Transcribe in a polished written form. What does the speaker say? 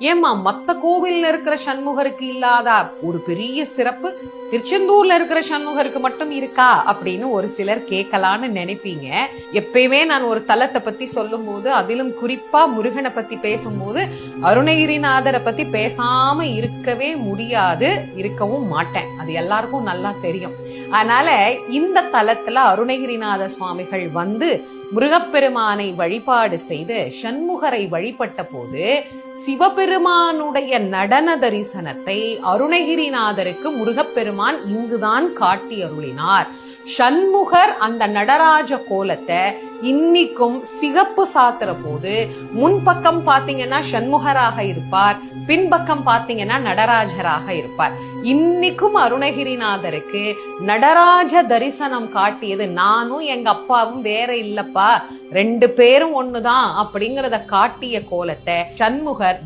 ஏமா மத்த கோவில்ல இருக்கிற சண்முகருக்கு இல்லாத ஒரு பெரிய சிறப்பு திருச்செந்தூர்ல இருக்கிற சண்முகருக்கு மட்டும் இருக்கா அப்படின்னு ஒரு சிலர் கேட்கலான்னு நினைப்பீங்க. எப்பயுமே நான் ஒரு தலத்தை பத்தி சொல்லும் போது, அதிலும் குறிப்பா முருகனை பத்தி பேசும்போது அருணகிரிநாதரை பத்தி பேசாம இருக்கவே முடியாது, இருக்கவும் மாட்டேன். அது எல்லாருக்கும் நல்லா தெரியும். அதனால இந்த தலத்துல அருணகிரிநாத சுவாமிகள் வந்து முருகப்பெருமானை வழிபாடு செய்து சண்முகரை வழிபட்ட போது சிவபெருமானுடைய நடன தரிசனத்தை அருணகிரிநாதருக்கு முருகப்பெருமான் இங்குதான் காட்டி அருளினார். சண்முகர் அந்த நடராஜ கோலத்தை இன்னைக்கும் சிகப்பு சாத்துற போது முன்பக்கம் பாத்தீங்கன்னா சண்முகராக இருப்பார், பின்பக்கம் பாத்தீங்கன்னா நடராஜராக இருப்பார். இன்னைக்கும் அருணகிரிநாதருக்கு நடராஜ தரிசனம் காட்டியது நானும் எங்க அப்பாவும் வேற இல்லப்பா, 2 பேரும் ஒண்ணுதான் அப்படிங்கறத காட்டிய கோலத்தை சண்முகர்